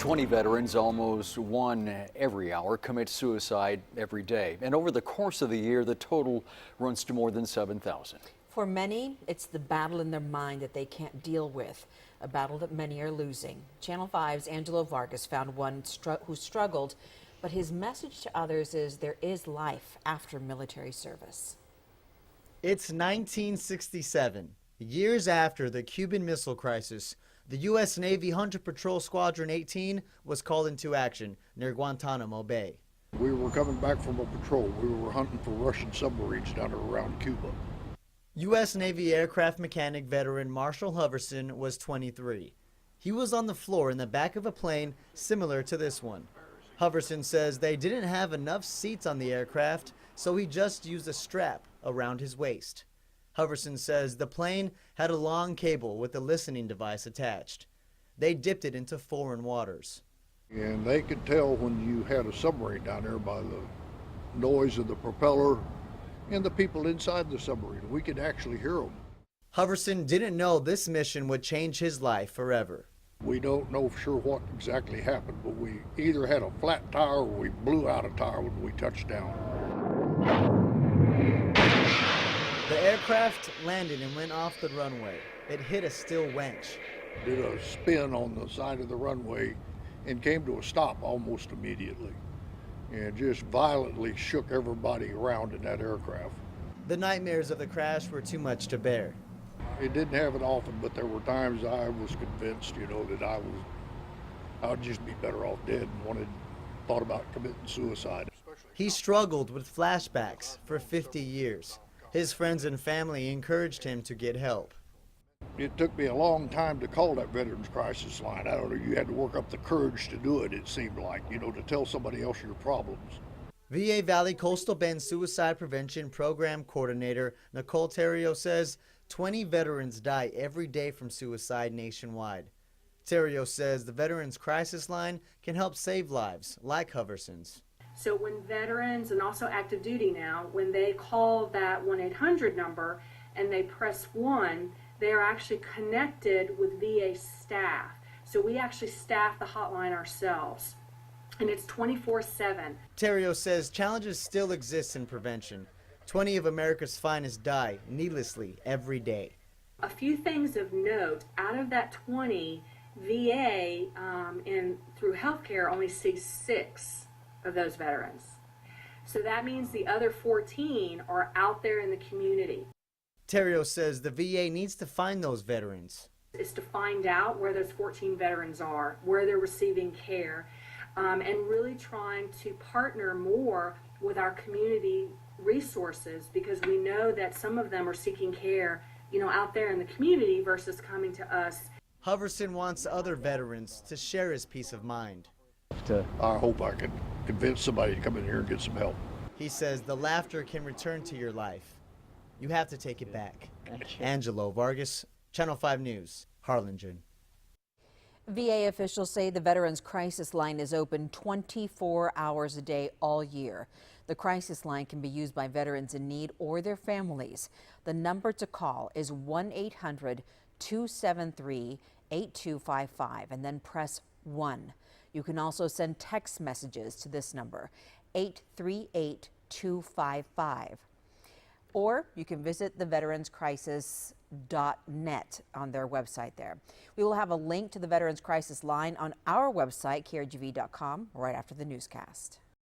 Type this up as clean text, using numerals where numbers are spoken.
20 veterans, almost one every hour, commit suicide every day. And over the course of the year, the total runs to more than 7,000. For many, it's the battle in their mind that they can't deal with, a battle that many are losing. Channel 5's Angelo Vargas found one who struggled, but his message to others is there is life after military service. It's 1967, years after the Cuban Missile Crisis. The U.S. Navy Hunter Patrol Squadron 18 was called into action near Guantanamo Bay. We were coming back from a patrol. We were hunting for Russian submarines down around Cuba. U.S. Navy aircraft mechanic veteran Marshall Hoverson was 23. He was on the floor in the back of a plane similar to this one. Hoverson says they didn't have enough seats on the aircraft, so he just used a strap around his waist. Hoverson says the plane had a long cable with a listening device attached. They dipped it into foreign waters. And they could tell when you had a submarine down there by the noise of the propeller and the people inside the submarine. We could actually hear them. Hoverson didn't know this mission would change his life forever. We don't know for sure what exactly happened, but we either had a flat tire or we blew out a tire when we touched down. The aircraft landed and went off the runway. It hit a steel winch. Did a spin on the side of the runway and came to a stop almost immediately, and just violently shook everybody around in that aircraft. The nightmares of the crash were too much to bear. It didn't happen often, but there were times I was convinced, that I would just be better off dead and thought about committing suicide. He struggled with flashbacks for 50 years. His friends and family encouraged him to get help. It took me a long time to call that Veterans Crisis Line. I don't know, you had to work up the courage to do it, it seemed like, to tell somebody else your problems. VA Valley Coastal Bend Suicide Prevention Program Coordinator Nicole Terrio says 20 veterans die every day from suicide nationwide. Terrio says the Veterans Crisis Line can help save lives like Hoverson's. So when veterans and also active duty now, when they call that 1-800 number and they press 1, they are actually connected with VA staff. So we actually staff the hotline ourselves, and it's 24/7. Terrio says challenges still exist in prevention. 20 of America's finest die needlessly every day. A few things of note: out of that 20, VA through healthcare only sees 6 of those veterans. So that means the other 14 are out there in the community. Terrio says the VA needs to find those veterans. Is to find out where those 14 veterans are, where they're receiving care, and really trying to partner more with our community resources, because we know that some of them are seeking care, out there in the community versus coming to us. Hoverson wants other veterans to share his peace of mind. I hope I can convince somebody to come in here and get some help. He says the laughter can return to your life. You have to take it back. Angelo Vargas, Channel 5 News, Harlingen. VA officials say the Veterans Crisis Line is open 24 hours a day all year. The crisis line can be used by veterans in need or their families. The number to call is 1-800-273-8255 and then press 1. You can also send text messages to this number, 838-255. Or you can visit the veteranscrisis.net on their website there. We will have a link to the Veterans Crisis Line on our website, krgv.com, right after the newscast.